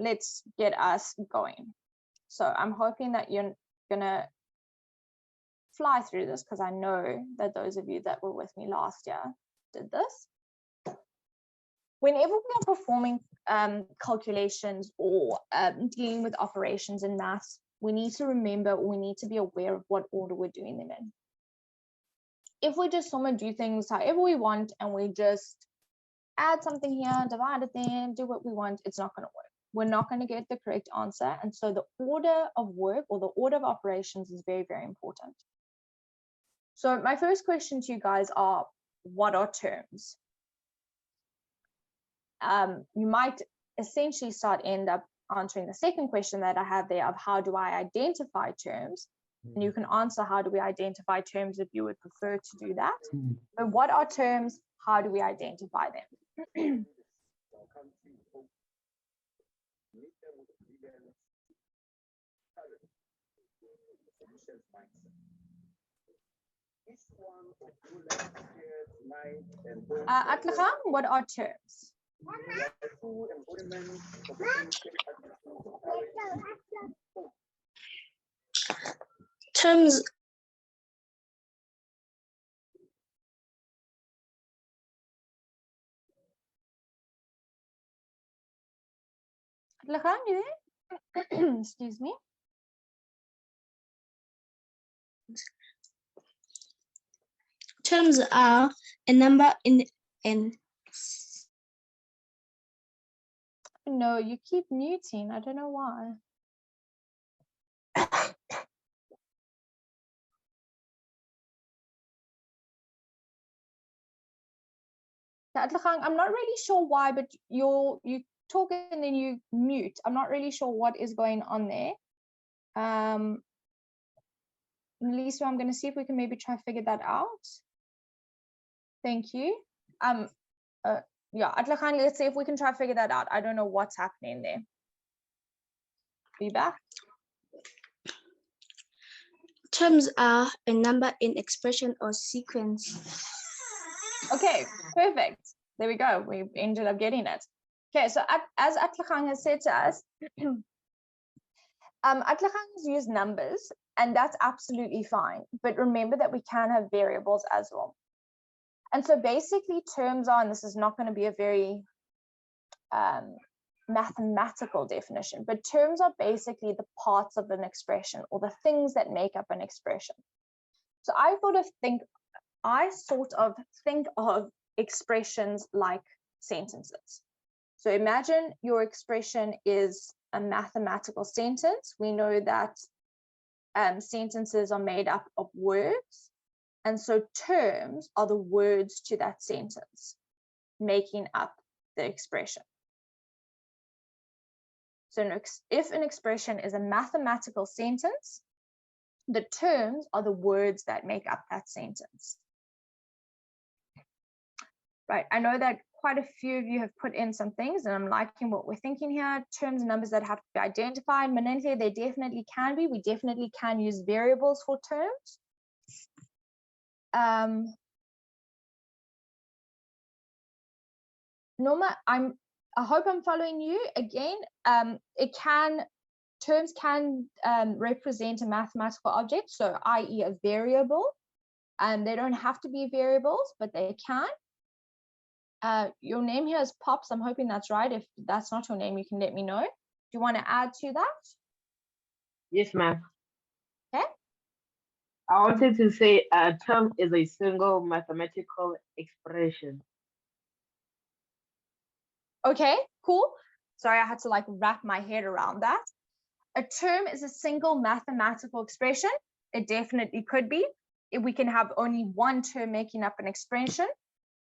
let's get us going. So I'm hoping that you're gonna fly through this, because I know that those of you that were with me last year did this. Whenever we are performing calculations or dealing with operations in maths, we need to remember, we need to be aware of what order we're doing them in. If we just want to do things however we want and we just add something here, divide it there, do what we want, it's not going to work. We're not going to get the correct answer. And so the order of work or the order of operations is very, very important. So my first question to you guys are, what are terms? You might essentially end up answering the second question that I have there of how do I identify terms? And you can answer how do we identify terms if you would prefer to do that. But what are terms? How do we identify them? Atlakham, what are terms? Terms Atlakham, you there? Excuse me. Terms are a number in n. No, you keep muting. I don't know why. I'm not really sure why, but you talk and then you mute. I'm not really sure what is going on there. Lisa, I'm going to see if we can maybe try to figure that out. Thank you. Yeah, Atlakham, let's see if we can try to figure that out. I don't know what's happening there. Be back. Terms are a number in expression or sequence. Okay, perfect. There we go. We ended up getting it. Okay, so as Atlakham has said to us, Atlakham has used numbers, and that's absolutely fine. But remember that we can have variables as well. And so basically terms are, and this is not going to be a very mathematical definition, but terms are basically the parts of an expression or the things that make up an expression. So I sort of think of expressions like sentences. So imagine your expression is a mathematical sentence. We know that sentences are made up of words. And so terms are the words to that sentence, making up the expression. So if an expression is a mathematical sentence, the terms are the words that make up that sentence. Right, I know that quite a few of you have put in some things, and I'm liking what we're thinking here. Terms and numbers that have to be identified. Manente, they definitely can be. We definitely can use variables for terms. Norma, I hope I'm following you. Again, terms can represent a mathematical object, so i.e. a variable. They don't have to be variables, but they can. Your name here is Pops. I'm hoping that's right. If that's not your name, you can let me know. Do you want to add to that? Yes, ma'am. Okay. I wanted to say a term is a single mathematical expression. Okay, cool. Sorry, I had to like wrap my head around that. A term is a single mathematical expression. It definitely could be. If we can have only one term making up an expression.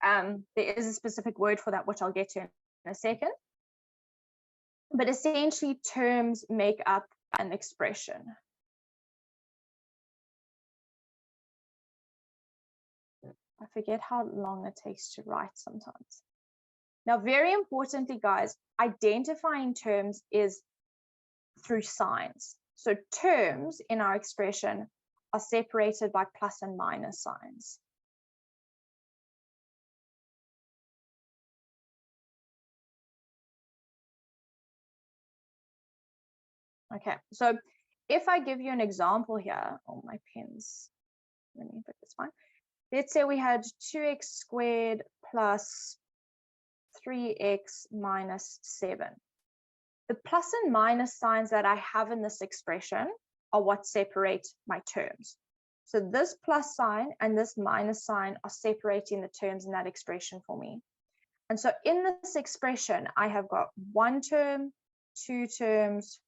There is a specific word for that, which I'll get to in a second. But essentially, terms make up an expression. I forget how long it takes to write sometimes. Now, very importantly, guys, identifying terms is through signs. So terms in our expression are separated by plus and minus signs. Okay, so if I give you an example here, oh, my pens, let me put this one. Let's say we had 2x squared plus 3x minus 7. The plus and minus signs that I have in this expression are what separate my terms. So this plus sign and this minus sign are separating the terms in that expression for me. And so in this expression, I have got 1 term, 2 terms,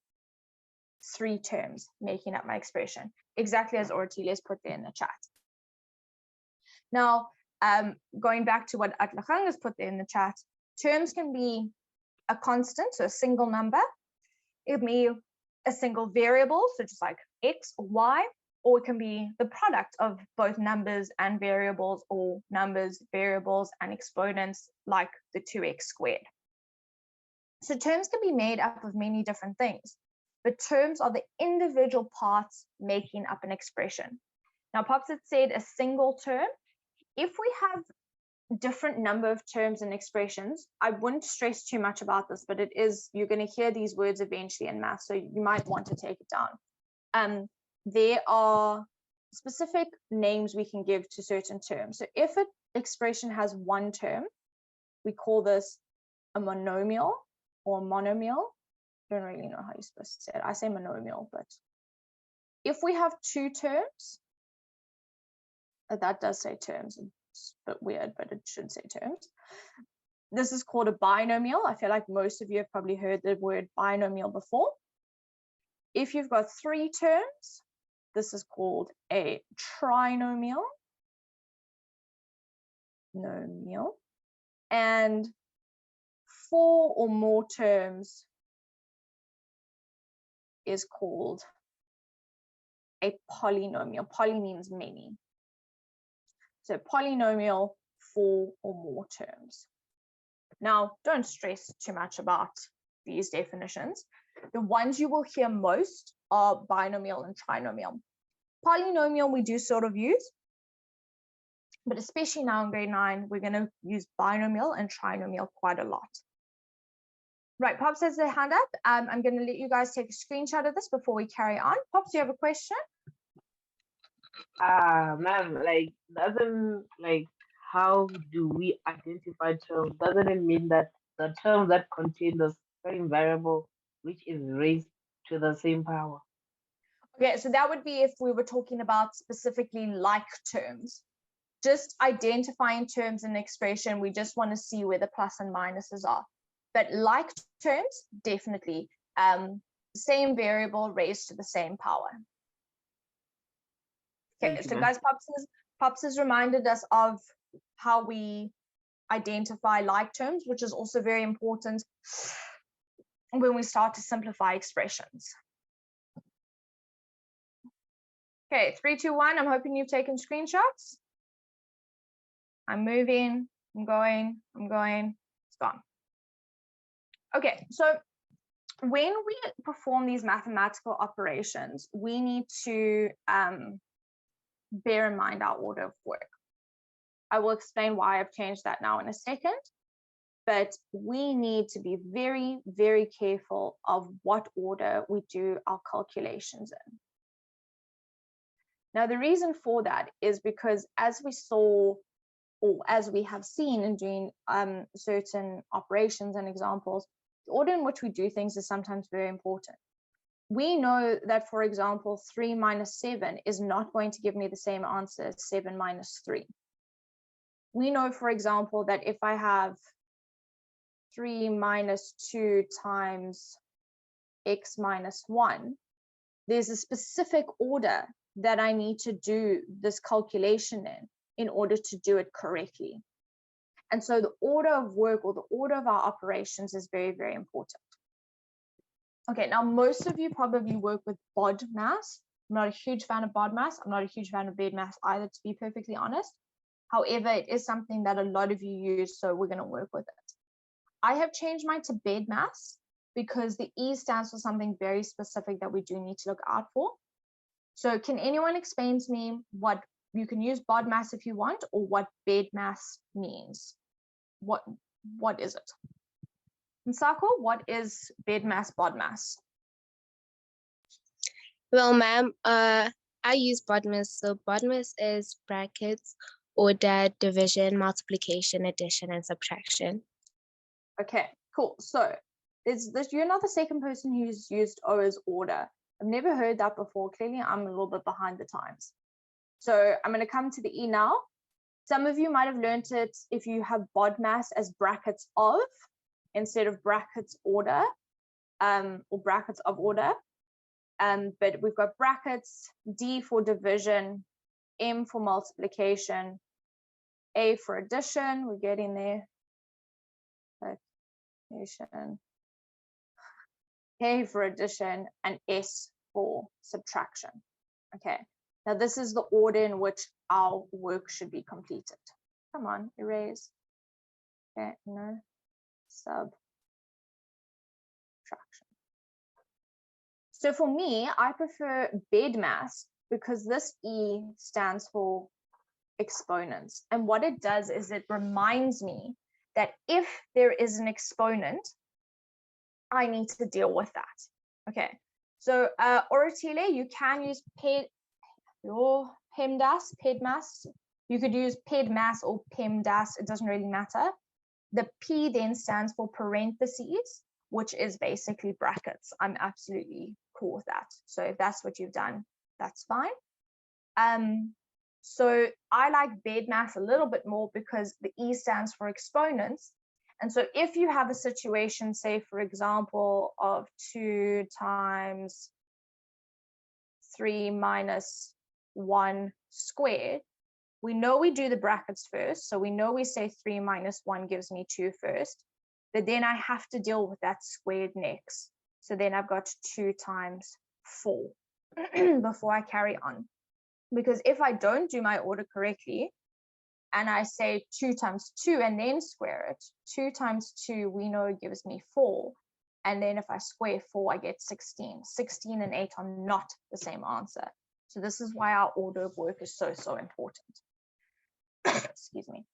3 terms making up my expression, exactly as Ortiles put there in the chat. Now, going back to what Atlachang has put there in the chat, terms can be a constant, so a single number. It can be a single variable, so just like x or y, or it can be the product of both numbers and variables, or numbers, variables, and exponents, like the 2x squared. So terms can be made up of many different things, but terms are the individual parts making up an expression. Now, Pops had said a single term. If we have different number of terms and expressions, I wouldn't stress too much about this, but it is, you're going to hear these words eventually in math, so you might want to take it down. There are specific names we can give to certain terms. So if an expression has 1 term, we call this a monomial or monomial. I don't really know how you're supposed to say it. I say monomial, but if we have 2 terms, that does say terms. It's a bit weird, but it should say terms. This is called a binomial. I feel like most of you have probably heard the word binomial before. If you've got 3 terms, this is called a trinomial. Nomial. And 4 or more terms is called a polynomial. Poly means many. So polynomial, 4 or more terms. Now, don't stress too much about these definitions. The ones you will hear most are binomial and trinomial. Polynomial we do sort of use, but especially now in grade 9, we're going to use binomial and trinomial quite a lot. Right, Pops has their hand up. I'm going to let you guys take a screenshot of this before we carry on. Pops, do you have a question? Ma'am, how do we identify terms? Doesn't it mean that the term that contains the same variable which is raised to the same power? Okay, so that would be if we were talking about specifically like terms. Just identifying terms in an expression, we just want to see where the plus and minuses are. But like terms, definitely, same variable raised to the same power. Okay, so guys, Pops has reminded us of how we identify like terms, which is also very important when we start to simplify expressions. Okay, 3, 2, 1. I'm hoping you've taken screenshots. I'm moving, I'm going, it's gone. Okay, so when we perform these mathematical operations, we need to bear in mind our order of work. I will explain why I've changed that now in a second, but we need to be very, very careful of what order we do our calculations in. Now, the reason for that is because as we saw, or as we have seen in doing certain operations and examples, the order in which we do things is sometimes very important. We know that, for example, 3 minus 7 is not going to give me the same answer as 7 minus 3. We know, for example, that if I have 3 minus 2 times x minus 1, there's a specific order that I need to do this calculation in order to do it correctly. And so the order of work, or the order of our operations, is very, very important. Okay, now most of you probably work with bodmas. I'm not a huge fan of bodmas. I'm not a huge fan of bedmas either, to be perfectly honest. However, it is something that a lot of you use, so we're going to work with it. I have changed mine to bedmas because the E stands for something very specific that we do need to look out for. So can anyone explain to me what, you can use bodmas if you want, or what bedmas means? What is it? Nsako, what is bedmas, bodmas? Well, ma'am, I use bodmas. So bodmas is brackets, order, division, multiplication, addition, and subtraction. Okay, cool. So you're not the second person who's used O as order. I've never heard that before. Clearly, I'm a little bit behind the times. So I'm going to come to the E now. Some of you might have learned it if you have bodmas as brackets of instead of brackets order, or brackets of order. But we've got brackets, D for division, M for multiplication, A for addition. We're getting there. Addition. K for addition, and S for subtraction. Okay, now this is the order in which our work should be completed. Come on, erase. Okay, no, subtraction. So for me, I prefer bodmas because this E stands for exponents. And what it does is it reminds me that if there is an exponent, I need to deal with that. Okay, so Oratile, you can use pedmas. You could use pedmas or pemdas. It doesn't really matter. The P then stands for parentheses, which is basically brackets. I'm absolutely cool with that. So if that's what you've done, that's fine. So I like bodmas a little bit more because the E stands for exponents. And so if you have a situation, say, for example, of 2 times 3 minus 1 squared, we know we do the brackets first. So we know we say 3 minus 1 gives me 2 first. But then I have to deal with that squared next. So then I've got 2 times 4 before I carry on. Because if I don't do my order correctly, and I say 2 times 2 and then square it, 2 times 2 we know gives me 4. And then if I square 4, I get 16. 16 and 8 are not the same answer. So this is why our order of work is so, so important. Excuse me.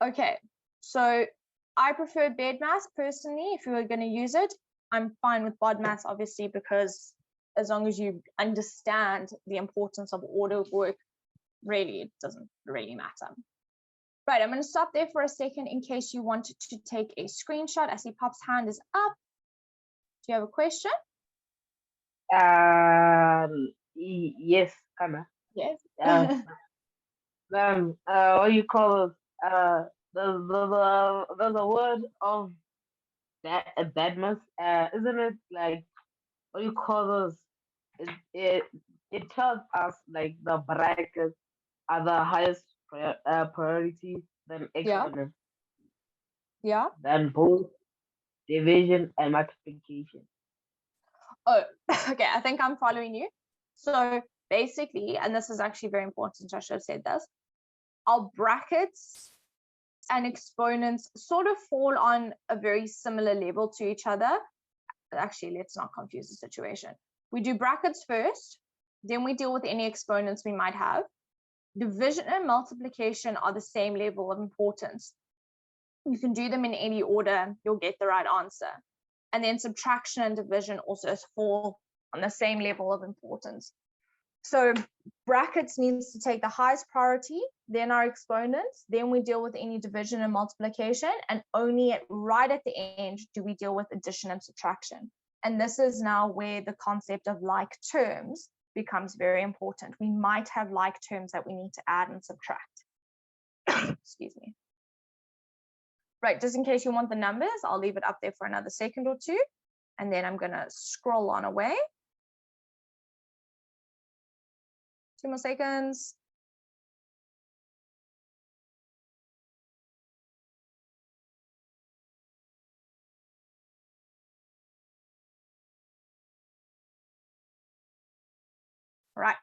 Okay, so I prefer bodmas personally. If you are going to use it, I'm fine with bodmas, obviously, because as long as you understand the importance of order of work, really, it doesn't really matter. Right, I'm going to stop there for a second in case you wanted to take a screenshot. I see Pop's hand is up. Do you have a question? Yes, Anna. Yes. What you call it? There's a word of that badness. Isn't it like what you call those? It tells us like the brackets are the highest priority than exponents, Yeah. than both division and multiplication. Oh, okay. I think I'm following you. So basically, and this is actually very important, I should have said this, our brackets and exponents sort of fall on a very similar level to each other. Actually, let's not confuse the situation. We do brackets first, then we deal with any exponents we might have. Division and multiplication are the same level of importance. You can do them in any order, you'll get the right answer. And then subtraction and division also fall on the same level of importance. So brackets needs to take the highest priority, then our exponents, then we deal with any division and multiplication, and only right at the end do we deal with addition and subtraction. And this is now where the concept of like terms becomes very important. We might have like terms that we need to add and subtract. Excuse me. Right, just in case you want the numbers, I'll leave it up there for another second or two, and then I'm going to scroll on away. 2 more seconds. Right.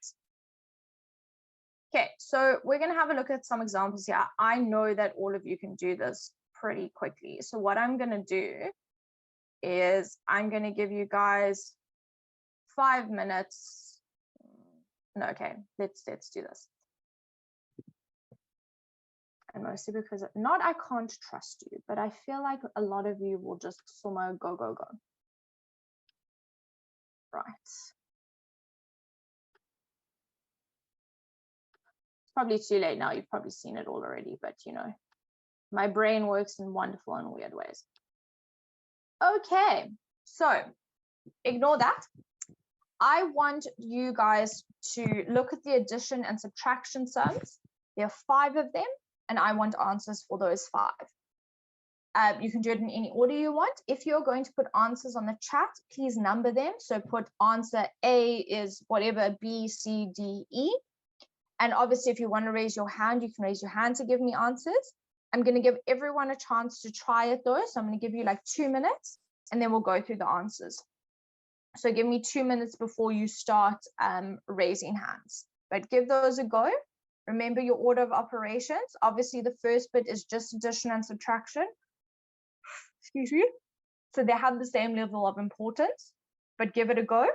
Okay, so we're going to have a look at some examples here. I know that all of you can do this pretty quickly. So what I'm going to do is I'm going to give you guys 5 minutes. No, okay, let's do this. And mostly because not I can't trust you, but I feel like a lot of you will just somehow go. Right. It's probably too late now. You've probably seen it all already, but you know, my brain works in wonderful and weird ways. Okay, so ignore that. I want you guys to look at the addition and subtraction sums. There are 5 of them, and I want answers for those 5. You can do it in any order you want. If you're going to put answers on the chat, please number them. So put answer A is whatever, B, C, D, E. And obviously, if you want to raise your hand, you can raise your hand to give me answers. I'm going to give everyone a chance to try it though. So I'm going to give you like 2 minutes, and then we'll go through the answers. So give me 2 minutes before you start raising hands, but give those a go. Remember your order of operations. Obviously, the first bit is just addition and subtraction. Excuse me. So they have the same level of importance, but give it a go.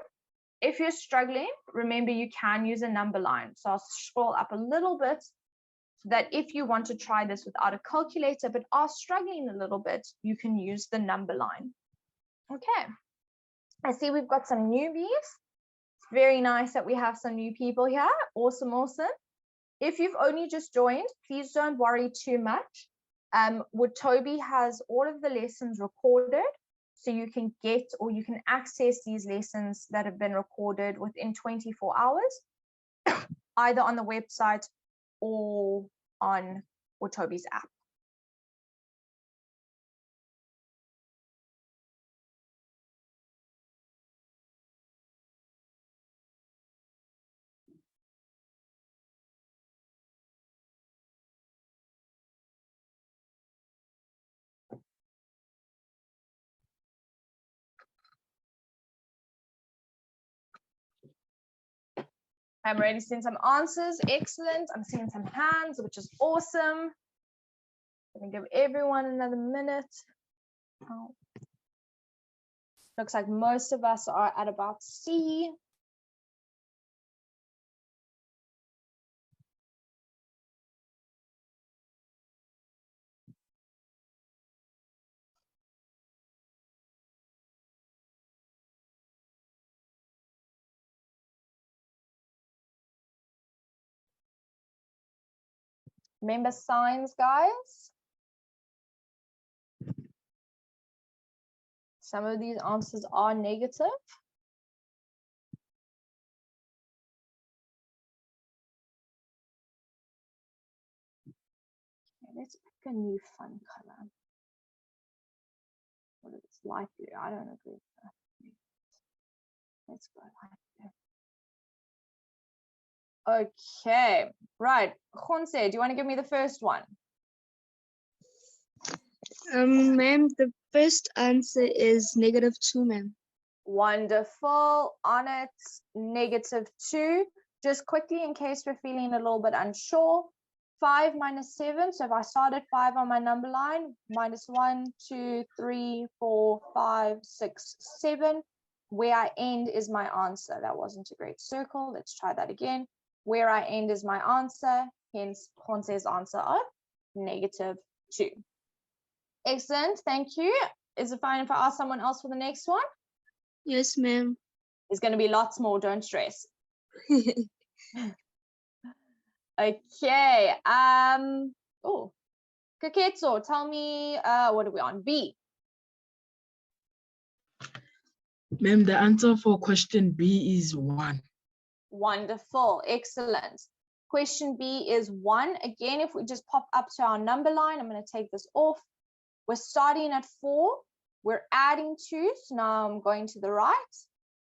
If you're struggling, remember you can use a number line. So I'll scroll up a little bit so that if you want to try this without a calculator, but are struggling a little bit, you can use the number line. Okay. I see we've got some newbies. It's very nice that we have some new people here. Awesome, awesome. If you've only just joined, please don't worry too much. Watobe has all of the lessons recorded, so you can get or you can access these lessons that have been recorded within 24 hours, either on the website or on Watobe's app. I'm already seeing some answers. Excellent. I'm seeing some hands, which is awesome. I'm going to give everyone another minute. Oh. Looks like most of us are at about C. Remember signs, guys. Some of these answers are negative. Okay, let's pick a new fun color. What if it's light blue? I don't agree with that. Let's go light blue. Okay, right. Khonse, do you want to give me the first one? Ma'am, the first answer is -2, ma'am. Wonderful. On it, -2. Just quickly, in case we're feeling a little bit unsure, 5 minus 7. So if I start at 5 on my number line, -1, 2, 3, 4, 5, 6, 7. Where I end is my answer. That wasn't a great circle. Let's try that again. Where I end is my answer. Hence, Khonse's answer of -2. Excellent. Thank you. Is it fine if I ask someone else for the next one? Yes, ma'am. There's going to be lots more. Don't stress. Okay. Oh, Kaketso, tell me, what are we on? B. Ma'am, the answer for question B is 1. Wonderful. Excellent. Question B is 1. Again, if we just pop up to our number line, I'm going to take this off. We're starting at 4. We're adding 2. So now I'm going to the right.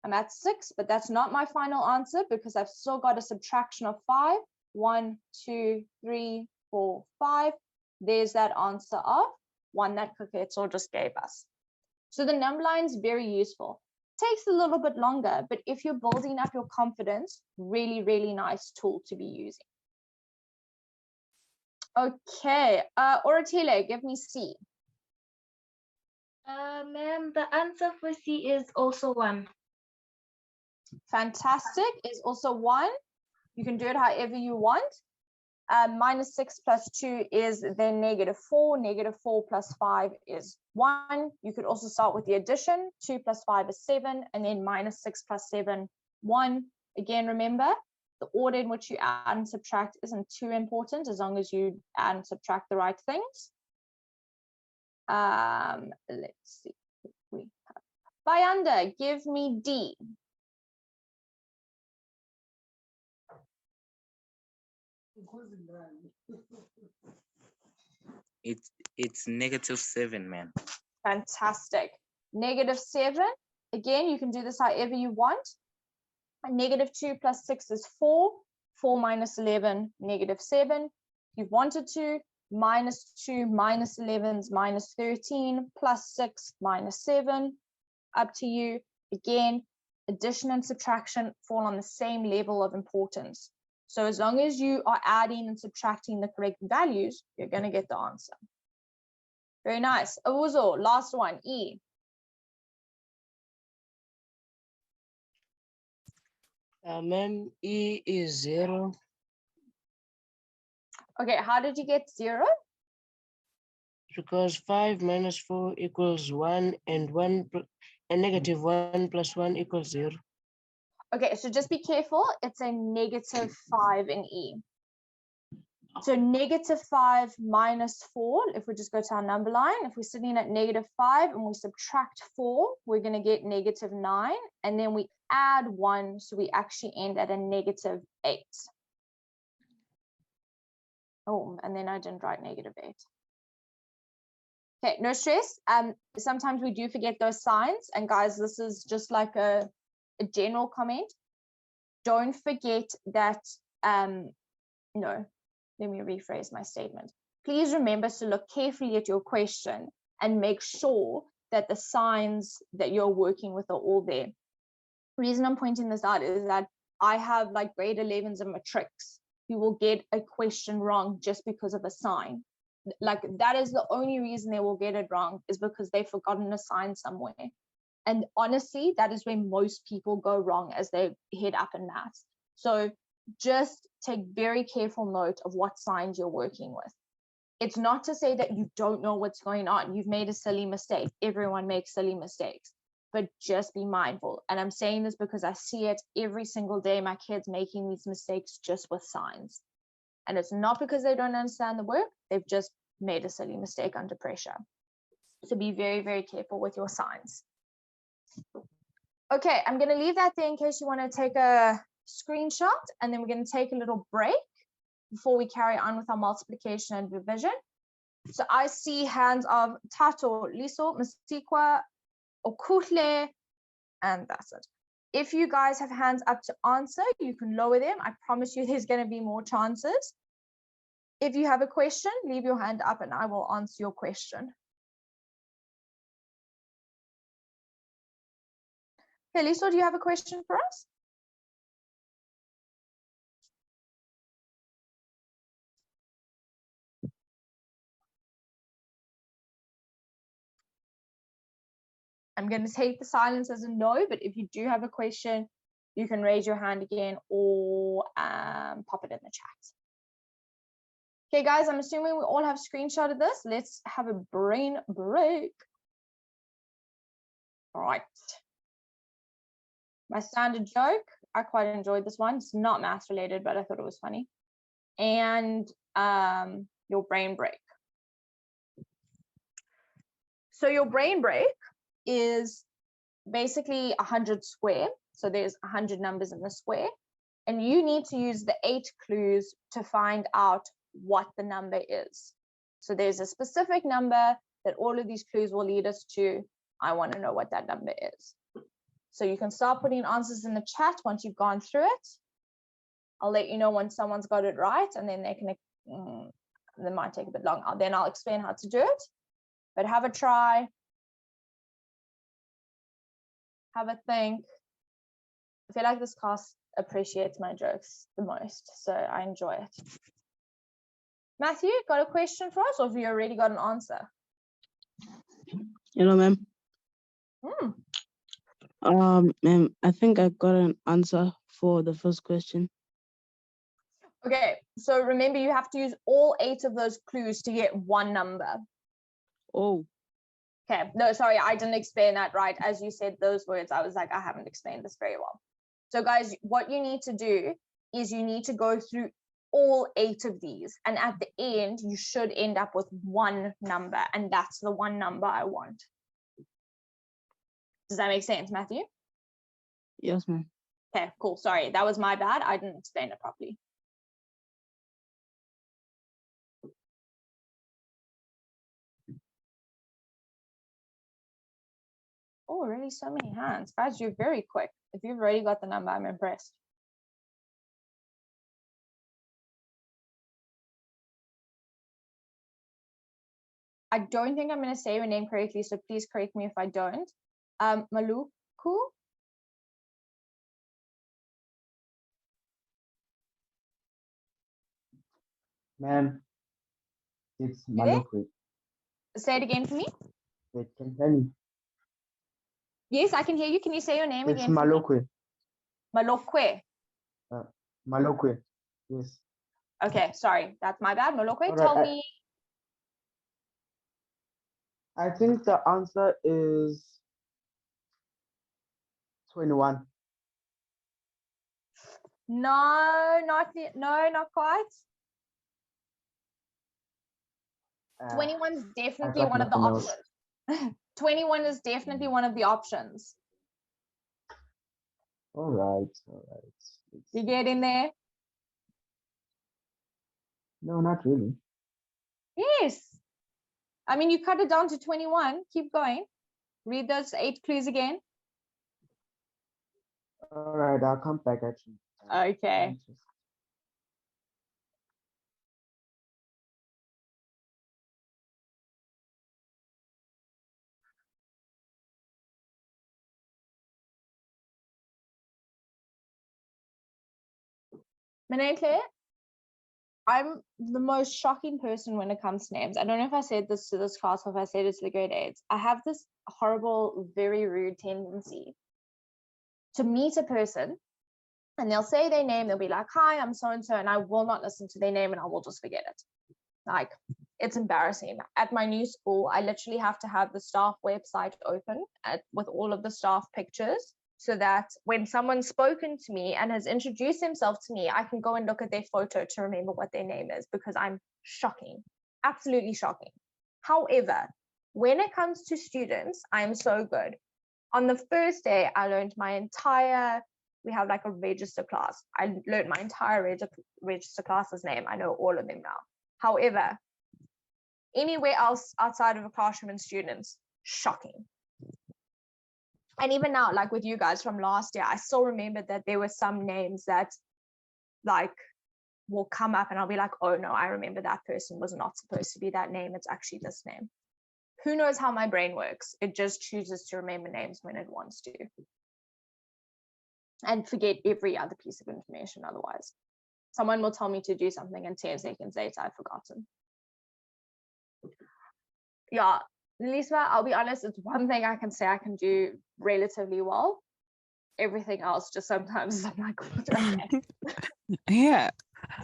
I'm at 6, but that's not my final answer because I've still got a subtraction of 5. 1, 2, 3, 4, 5. There's that answer of 1 that Kaketso just gave us. So the number line is very useful. Takes a little bit longer, but if you're building up your confidence, really, really nice tool to be using. Okay, Oratile, give me C. Ma'am, the answer for C is also 1. Fantastic, is also 1. You can do it however you want. Minus 6 plus 2 is then negative 4. Negative 4 plus 5 is 1. You could also start with the addition. 2 plus 5 is 7. And then minus 6 plus 7, 1. Again, remember, the order in which you add and subtract isn't too important as long as you add and subtract the right things. Let's see. Bayanda, give me D. It's negative 7, man. Fantastic. Negative 7. Again, you can do this however you want. Negative 2 plus 6 is 4. 4 minus 11, negative 7. If you wanted to, minus 2 minus 11 is minus 13, plus 6 minus 7. Up to you. Again, addition and subtraction fall on the same level of importance. So as long as you are adding and subtracting the correct values, you're going to get the answer. Very nice. Awuzo, last one, E. Ma'am, E is 0. Okay, how did you get 0? Because 5 minus 4 equals 1, and negative 1 plus 1 equals 0. Okay, so just be careful. It's a negative 5 in E. So negative 5 minus 4, if we just go to our number line, if we're sitting at negative 5 and we subtract 4, we're going to get negative 9. And then we add 1, so we actually end at a negative 8. Oh, and then I didn't write negative 8. Okay, no stress. Sometimes we do forget those signs. And guys, this is just like a general comment. Don't forget that, no, let me rephrase my statement. Please remember to look carefully at your question and make sure that the signs that you're working with are all there. The reason I'm pointing this out is that I have like grade 11s and matrics who will get a question wrong just because of a sign. Like that is the only reason they will get it wrong, is because they've forgotten a sign somewhere. And honestly, that is where most people go wrong as they head up in maths. So just take very careful note of what signs you're working with. It's not to say that you don't know what's going on. You've made a silly mistake. Everyone makes silly mistakes, but just be mindful. And I'm saying this because I see it every single day, my kids making these mistakes just with signs. And it's not because they don't understand the work. They've just made a silly mistake under pressure. So be very, very careful with your signs. Okay, I'm going to leave that there in case you want to take a screenshot, and then we're going to take a little break before we carry on with our multiplication and division. So I see hands of Tato, Liso, Masikwa, Okuhle, and that's it. If you guys have hands up to answer, you can lower them. I promise you there's going to be more chances. If you have a question, leave your hand up and I will answer your question. Okay, Liso, do you have a question for us? I'm going to take the silence as a no, but if you do have a question, you can raise your hand again or pop it in the chat. Okay, guys, I'm assuming we all have screenshotted this. Let's have a brain break. All right. My standard joke, I quite enjoyed this one. It's not math related, but I thought it was funny. And your brain break. So your brain break is basically 100 square. So there's 100 numbers in the square. And you need to use the 8 clues to find out what the number is. So there's a specific number that all of these clues will lead us to. I want to know what that number is. So you can start putting answers in the chat once you've gone through it. I'll let you know when someone's got it right, and then they might take a bit long. Then I'll explain how to do it. But have a try. Have a think. I feel like this class appreciates my jokes the most, so I enjoy it. Matthew, got a question for us, or have you already got an answer? Hello, ma'am. Hmm. Ma'am, I think I got an answer for the first question. Okay, so remember you have to use all 8 of those clues to get one number. Oh, Okay, no, sorry, I didn't explain that right. As you said those words, I was like, I haven't explained this very well. So guys, what you need to do is you need to go through all 8 of these. And at the end, you should end up with one number. And that's the one number I want. Does that make sense, Matthew? yes, ma'am. Okay, cool. Sorry, that was my bad. I didn't explain it properly. Oh, already so many hands. Guys, you're very quick. If you've already got the number, I'm impressed. I don't think I'm going to say your name correctly, so please correct me if I don't. Maluku? Ma'am, it's You there? Malokwe. Say it again for me. Wait, can you hear me? Yes, I can hear you. Can you say your name It's again? for me? Malokwe. Malokwe. Malokwe. Yes. Okay, sorry. That's my bad. Malokwe, All right, tell me. I think the answer is 21. No, not quite. 21 is definitely got one of the nothing else. options. 21 is definitely one of the options. All right. You get in there? No, not really. Yes. I mean, you cut it down to 21. Keep going. Read those 8 clues again. All right, I'll come back actually. Okay. Manekle, I'm the most shocking person when it comes to names. I don't know if I said this to this class or if I said it to the grade 8s. I have this horrible, very rude tendency to meet a person and they'll say their name. They'll be like, hi, I'm so-and-so, and I will not listen to their name and I will just forget it. Like, it's embarrassing. At my new school, I literally have to have the staff website open with all of the staff pictures, so that when someone's spoken to me and has introduced themselves to me, I can go and look at their photo to remember what their name is, because I'm shocking, absolutely shocking. However, when it comes to students, I'm so good. On the first day, I learned we have like a register class. I learned my entire register class's name. I know all of them now. However, anywhere else outside of a classroom and students, shocking. And even now, like with you guys from last year, I still remember that there were some names that like will come up and I'll be like, oh no, I remember that person was not supposed to be that name. It's actually this name. Who knows how my brain works? It just chooses to remember names when it wants to. And forget every other piece of information otherwise. Someone will tell me to do something and 10 seconds later, I've forgotten. Yeah, Lisa, I'll be honest, it's one thing I can say I can do relatively well. Everything else, just sometimes I'm like, okay. Yeah,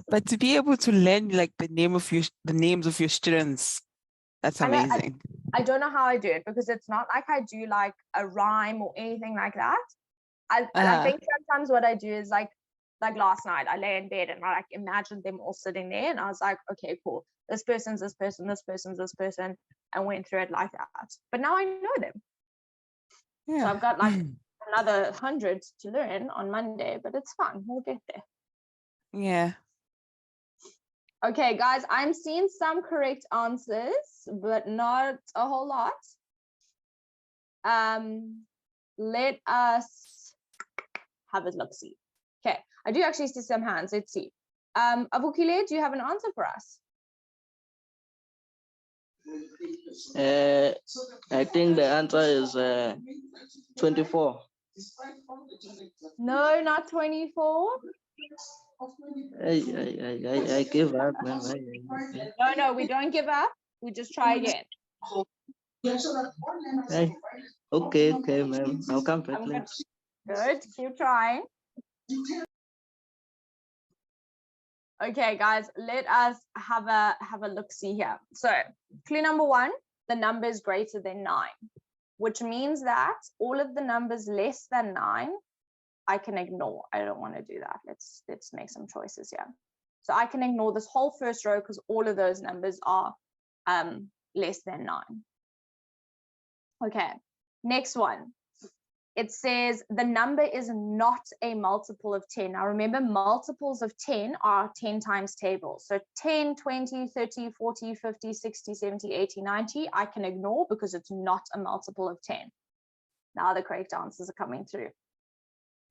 but to be able to learn like the names of your students, that's amazing. I don't know how I do it, because it's not like I do like a rhyme or anything like that. I think sometimes what I do is like last night, I lay in bed and I like imagined them all sitting there, and I was like, okay, cool. This person's this person, this person's this person, and went through it like that. But now I know them. Yeah. So I've got like another 100 to learn on Monday, but it's fun. We'll get there. Yeah. Okay, guys, I'm seeing some correct answers, but not a whole lot. Let us have a look-see. Okay, I do actually see some hands. Let's see. Avukile, do you have an answer for us? I think the answer is 24. No, not 24. I give up, man. No, we don't give up. We just try again. Okay, ma'am. I'll come back later. Good, keep trying. Okay, guys, let us have a look-see here. So clue number 1, the number is greater than 9, which means that all of the numbers less than 9, I can ignore. I don't want to do that. Let's make some choices here. So I can ignore this whole first row because all of those numbers are less than 9. Okay, next one. It says the number is not a multiple of 10. Now remember, multiples of 10 are 10 times tables. So 10, 20, 30, 40, 50, 60, 70, 80, 90, I can ignore because it's not a multiple of 10. Now the correct answers are coming through.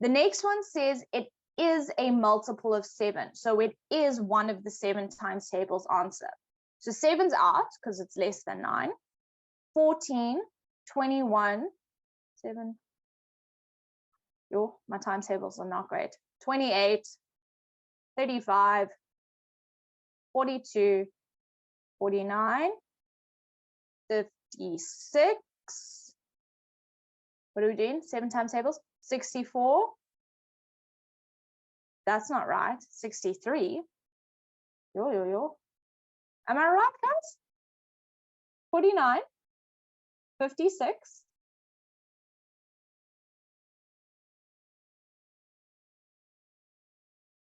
The next one says it is a multiple of 7. So it is one of the 7 times tables answer. So 7's out because it's less than 9. 14, 21, 7. Yo, my timetables are not great. 28, 35, 42, 49, 56. What are we doing? 7 times tables? 64. That's not right. 63. Yo. Am I right, guys? 49, 56.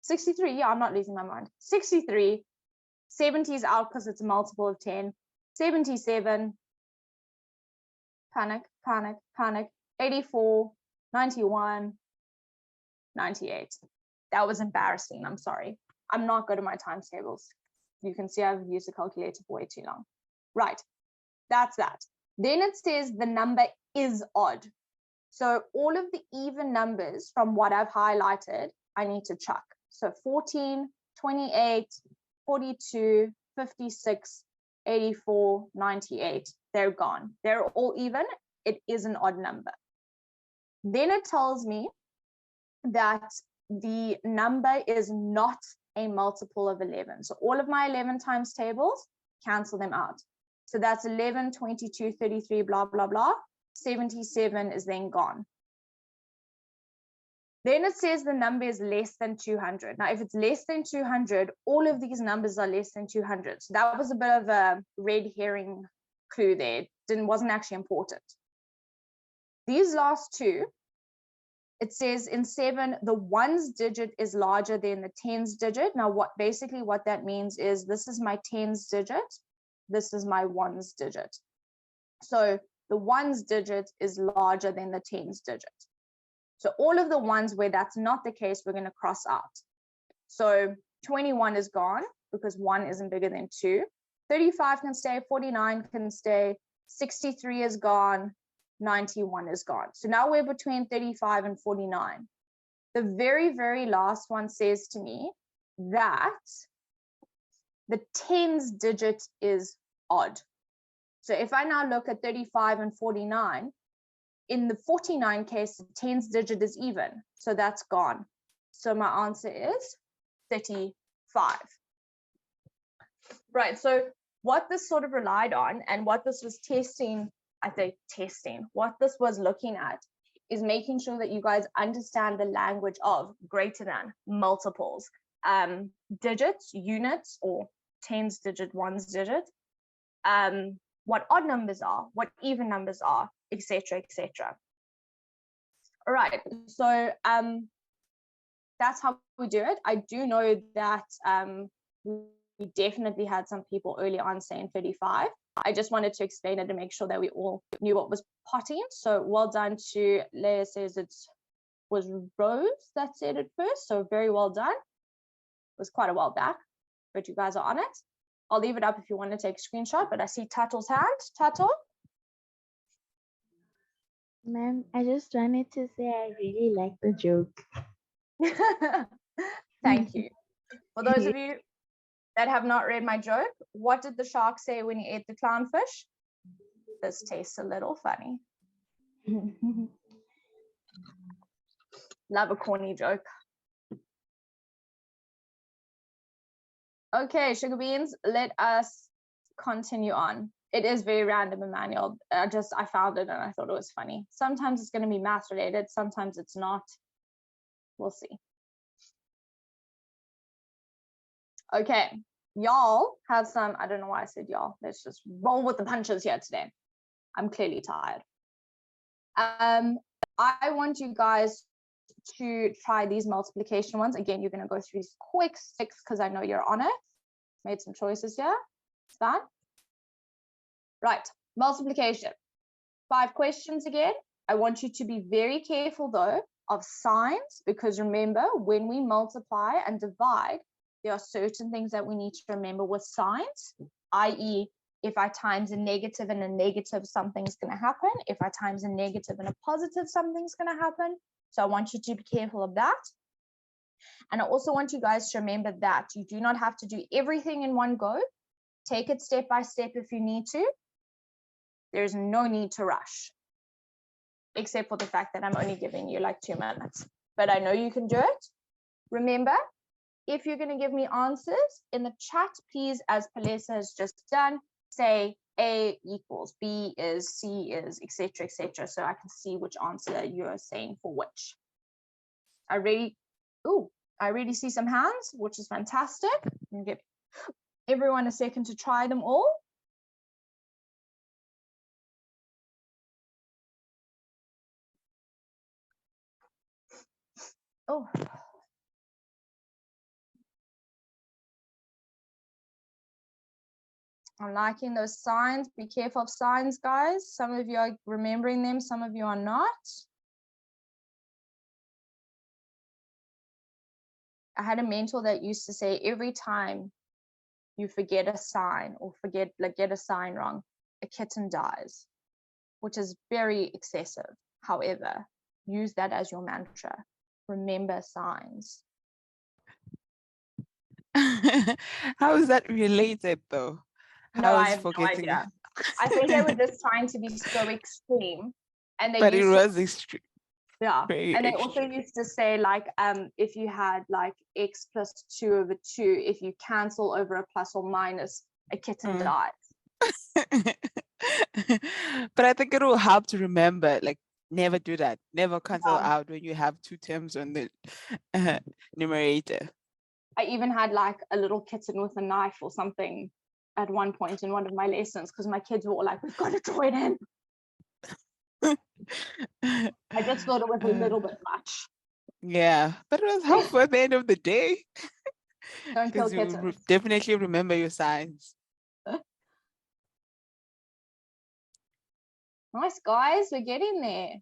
63, yeah, I'm not losing my mind. 63, 70 is out because it's a multiple of 10. 77, panic. 84, 91, 98. That was embarrassing, I'm sorry. I'm not good at my times tables. You can see I've used the calculator for way too long. Right, that's that. Then it says the number is odd. So all of the even numbers from what I've highlighted, I need to chuck. So 14, 28, 42, 56, 84, 98, they're gone. They're all even. It is an odd number. Then it tells me that the number is not a multiple of 11. So all of my 11 times tables, cancel them out. So that's 11, 22, 33, blah, blah, blah. 77 is then gone. Then it says the number is less than 200. Now, if it's less than 200, all of these numbers are less than 200. So that was a bit of a red herring clue there. Wasn't actually important. These last two, it says in 7, the ones digit is larger than the tens digit. Now, what that means is this is my tens digit. This is my ones digit. So the ones digit is larger than the tens digit. So all of the ones where that's not the case, we're going to cross out. So 21 is gone because 1 isn't bigger than 2. 35 can stay, 49 can stay, 63 is gone, 91 is gone. So now we're between 35 and 49. The very, very last one says to me that the tens digit is odd. So if I now look at 35 and 49, in the 49 case, the tens digit is even, so that's gone. So my answer is 35. Right, so what this sort of relied on and what this was what this was looking at is making sure that you guys understand the language of greater than, multiples, digits, units, or tens digit, ones digit, what odd numbers are, what even numbers are, etc., etc. All right, so that's how we do it. I do know that we definitely had some people early on saying 35. I just wanted to explain it to make sure that we all knew what was potty. So well done to Leah, says it was Rose that said it first. So very well done. It was quite a while back, but you guys are on it. I'll leave it up if you want to take a screenshot, but I see Tato's hand. Tato? Ma'am, I just wanted to say I really like the joke. Thank you. For those of you that have not read my joke, what did the shark say when he ate the clownfish? This tastes a little funny. Love a corny joke. Okay, sugar beans, let us continue on. It is very random, Emmanuel. I found it and I thought it was funny. Sometimes it's going to be math related, sometimes it's not. We'll see. Okay, y'all have some, I don't know why I said y'all. Let's just roll with the punches here today. I'm clearly tired. I want you guys to try these multiplication ones. Again, you're going to go through these quick 6 because I know you're on it. Made some choices here. It's fine. Right, multiplication. 5 questions again. I want you to be very careful though of signs, because remember, when we multiply and divide, there are certain things that we need to remember with signs, i.e., if I times a negative and a negative, something's going to happen. If I times a negative and a positive, something's going to happen. So I want you to be careful of that. And I also want you guys to remember that you do not have to do everything in one go. Take it step by step if you need to. There's no need to rush, except for the fact that I'm only giving you like 2 minutes. But I know you can do it. Remember, if you're going to give me answers in the chat, please, as Palesa has just done, say A equals B is, C is, etc., etc., so I can see which answer you're saying for which. I already see some hands, which is fantastic. I'm going to give everyone a second to try them all. Oh. I'm liking those signs. Be careful of signs, guys. Some of you are remembering them, some of you are not. I had a mentor that used to say every time you forget a sign or get a sign wrong, a kitten dies, which is very excessive. However, use that as your mantra. Remember signs. How is that related though? No, How I is have no forgetting? idea. I think they were just trying to be so extreme, and they But it used to, was extreme. yeah. Very And they also extreme. used to say like, if you had like x plus 2 over 2, if you cancel over a plus or minus, a kitten dies. But I think it will help to remember, like, never do that. Never cancel out when you have 2 terms on the numerator. I even had like a little kitten with a knife or something at one point in one of my lessons, because my kids were all like, we've got to draw it in. I just thought it was a little bit much. Yeah, but it was helpful at the end of the day. Don't kill Because you kittens. definitely remember your signs. Nice, guys, we're getting there.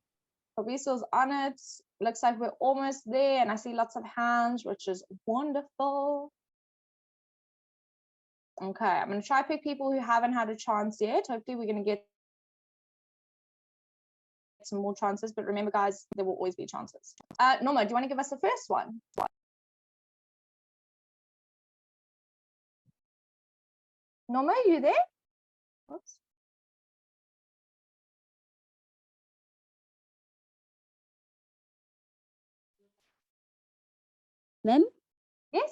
Fabrice's on it. Looks like we're almost there, and I see lots of hands, which is wonderful. Okay, I'm going to try to pick people who haven't had a chance yet. Hopefully we're going to get some more chances, but remember, guys, there will always be chances. Norma, do you want to give us the first one? Norma, are you there? Oops. Ma'am? Yes.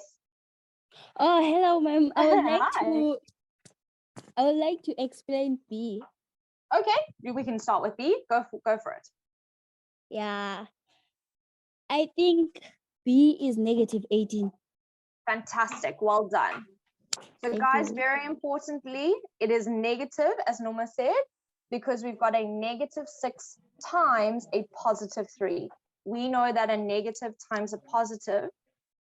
Oh, hello, ma'am. I would like to explain B. Okay, we can start with B. Go for it. Yeah. I think B is negative 18. Fantastic. Well done. So Thank guys, you. very importantly, it is negative, as Norma said, because we've got a negative 6 times a positive 3. We know that a negative times a positive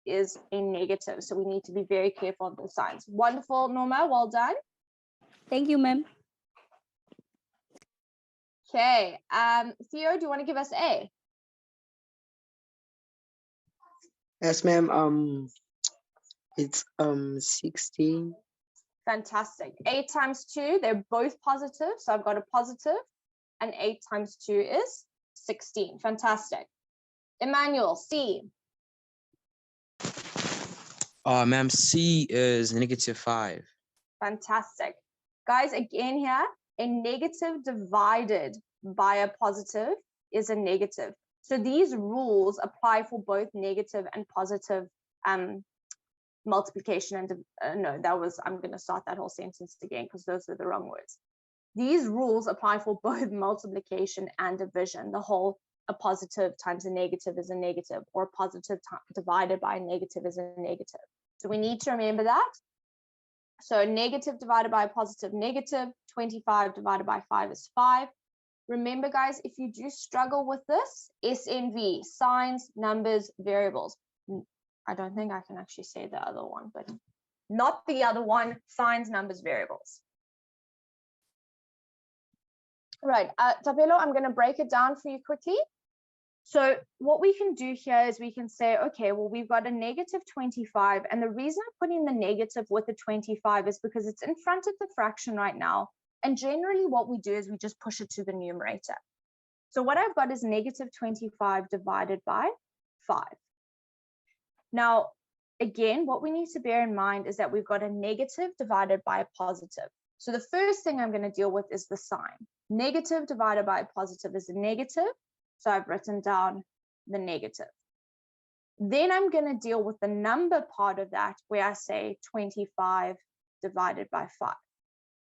is a negative, so we need to be very careful of the signs. Wonderful, Norma. Well done. Thank you, ma'am. Okay. Theo, do you want to give us A? Yes, ma'am. It's 16. Fantastic. 8 times 2, they're both positive, so I've got a positive, and 8 times 2 is 16. Fantastic. Emmanuel, C. Ma'am, C is -5. Fantastic. Guys, again here, a negative divided by a positive is a negative. So these rules apply for both negative and positive multiplication and no, I'm going to start that whole sentence again because those are the wrong words. These rules apply for both multiplication and division. The whole a positive times a negative is a negative, or a positive divided by a negative is a negative. So we need to remember that. So negative divided by a positive negative, 25 divided by 5 is 5. Remember, guys, if you do struggle with this, SNV, signs, numbers, variables. I don't think I can actually say the other one, but not the other one, signs, numbers, variables. Right, Tapelo, I'm going to break it down for you quickly. So what we can do here is we can say, okay, well, we've got a negative 25. And the reason I'm putting the negative with the 25 is because it's in front of the fraction right now. And generally what we do is we just push it to the numerator. So what I've got is negative 25 divided by 5. Now, again, what we need to bear in mind is that we've got a negative divided by a positive. So the first thing I'm going to deal with is the sign. Negative divided by a positive is a negative. So I've written down the negative. Then I'm going to deal with the number part of that, where I say 25 divided by 5.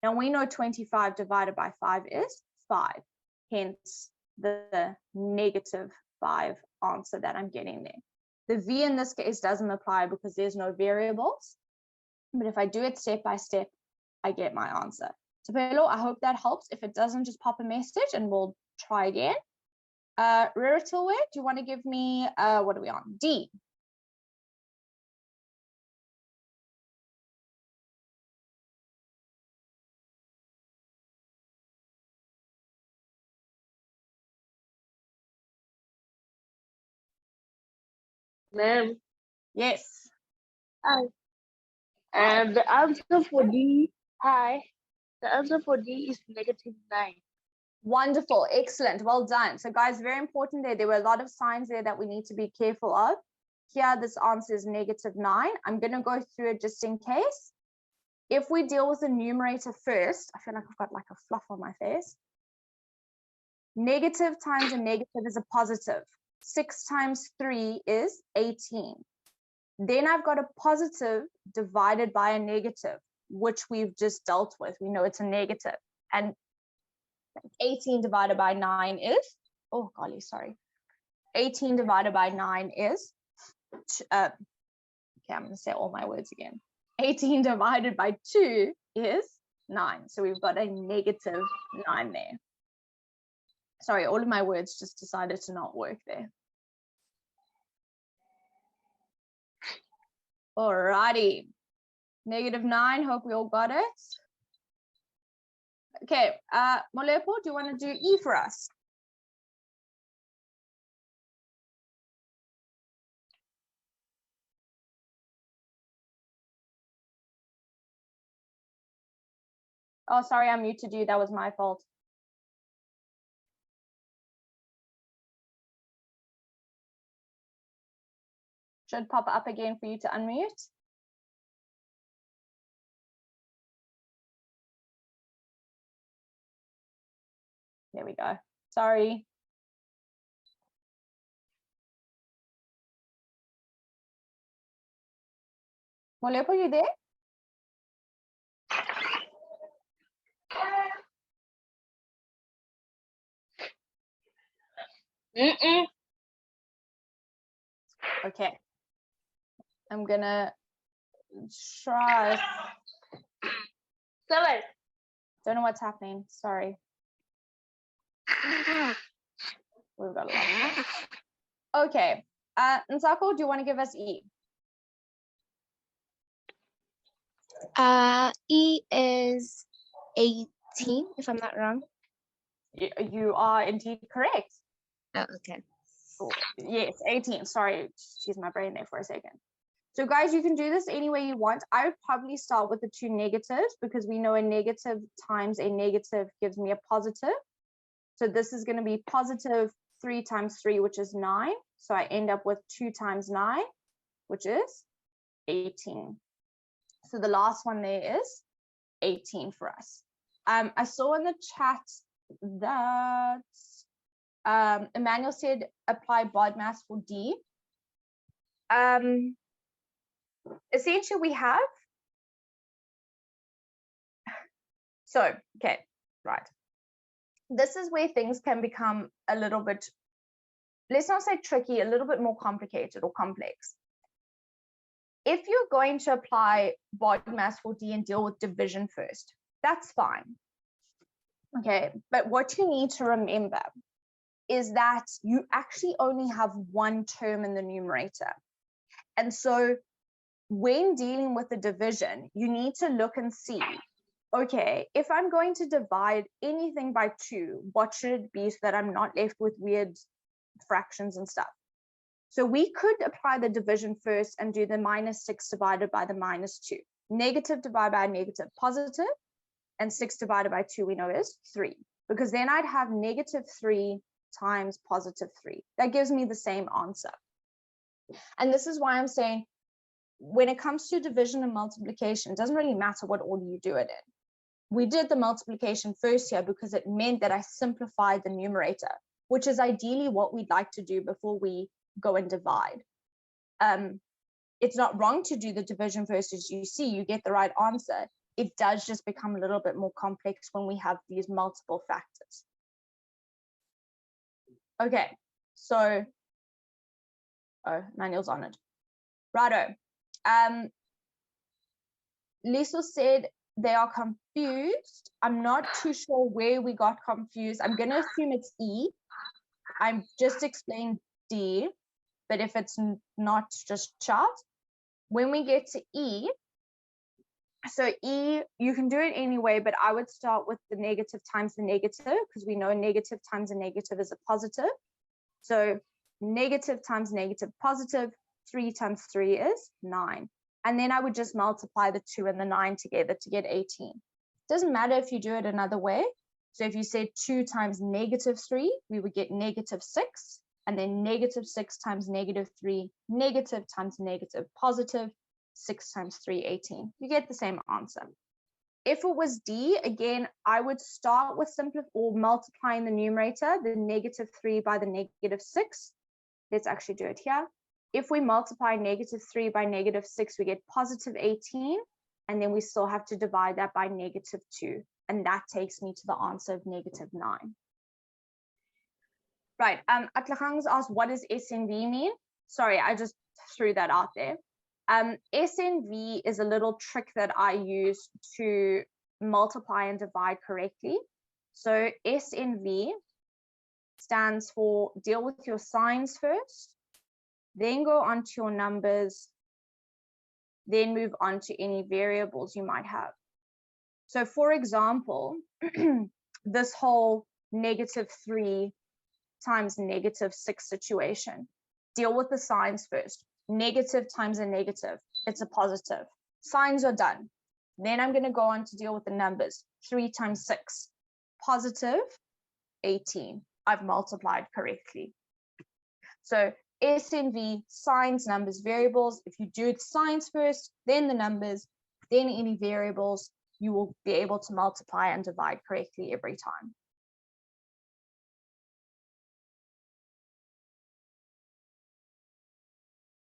Now we know 25 divided by 5 is 5, hence the negative 5 answer that I'm getting there. The V in this case doesn't apply because there's no variables, but if I do it step by step, I get my answer. Tapelo, I hope that helps. If it doesn't, just pop a message and we'll try again. Raritilwe, do you want to give me, what are we on? D. Ma'am. Yes. Hi. And the answer for D, hi. The answer for D is negative 9. Wonderful, excellent, well done. So guys, very important there. There were a lot of signs there that we need to be careful of. Here, this answer is negative 9. I'm going to go through it just in case. If we deal with the numerator first, I feel like I've got like a fluff on my face. Negative times a negative is a positive. 6 times 3 is 18. Then I've got a positive divided by a negative, which we've just dealt with. We know it's a negative. And 18 divided by 9 is, oh golly, sorry. 18 divided by 9 is, okay, I'm going to say all my words again. 18 divided by 2 is 9. So we've got a negative 9 there. Sorry, all of my words just decided to not work there. Alrighty. Negative 9, hope we all got it. Okay, Molepo, do you want to do E for us? Oh, sorry, I muted you. That was my fault. Should pop up again for you to unmute. There we go. Sorry. Molepo, you there? Okay. I'm gonna try. Sorry. Don't know what's happening. Sorry. We've got a lot. Okay. Nsako, do you want to give us E? E is 18, if I'm not wrong. You are indeed correct. Oh, okay. Oh, yes, 18. Sorry, just use my brain there for a second. So guys, you can do this any way you want. I would probably start with the 2 negatives because we know a negative times a negative gives me a positive. So this is going to be positive 3 times 3, which is 9. So I end up with 2 times 9, which is 18. So the last one there is 18 for us. I saw in the chat that Emmanuel said apply bodmas for D. Essentially we have, so, okay, right. This is where things can become a little bit, let's not say tricky, a little bit more complicated or complex. if you're going to apply bodmas for D and deal with division first, that's fine. Okay, but what you need to remember is that you actually only have one term in the numerator. And so when dealing with the division, you need to look and see, okay, if I'm going to divide anything by 2, what should it be so that I'm not left with weird fractions and stuff? So we could apply the division first and do the -6 divided by the -2. Negative divided by negative, positive, and 6 divided by 2 we know is 3. Because then I'd have -3 times +3. That gives me the same answer. And this is why I'm saying, when it comes to division and multiplication, it doesn't really matter what order you do it in. We did the multiplication first here because it meant that I simplified the numerator, which is ideally what we'd like to do before we go and divide. It's not wrong to do the division first. As you see, you get the right answer. It does just become a little bit more complex when we have these multiple factors. Okay, so, oh, Manuel's on it. Righto. Lisa said they are confused. I'm not too sure where we got confused. I'm going to assume it's E. I'm just explaining D, but if it's not, just chat. When we get to E, so E, you can do it anyway, but I would start with the negative times the negative, because we know negative times a negative is a positive. So negative times negative positive, 3 times 3 is 9. And then I would just multiply the 2 and the 9 together to get 18. Doesn't matter if you do it another way. So if you said 2 times -3, we would get -6. And then -6 times -3, negative times negative positive, 6 times 3, 18. You get the same answer. If it was D, again, I would start with multiplying the numerator, the -3 by the -6. Let's actually do it here. If we multiply -3 by -6, we get +18, and then we still have to divide that by -2, and that takes me to the answer of -9. Right, Atlagangs asked, what does SNV mean? Sorry, I just threw that out there. SNV is a little trick that I use to multiply and divide correctly. So SNV stands for deal with your signs first, then go on to your numbers, then move on to any variables you might have. So for example, this whole -3 times -6 situation, deal with the signs first. Negative times a negative, it's a positive. Signs are done. Then I'm going to go on to deal with the numbers. 3 times 6, positive 18. I've multiplied correctly. So SNV, signs, numbers, variables. If you do the signs first, then the numbers, then any variables, you will be able to multiply and divide correctly every time.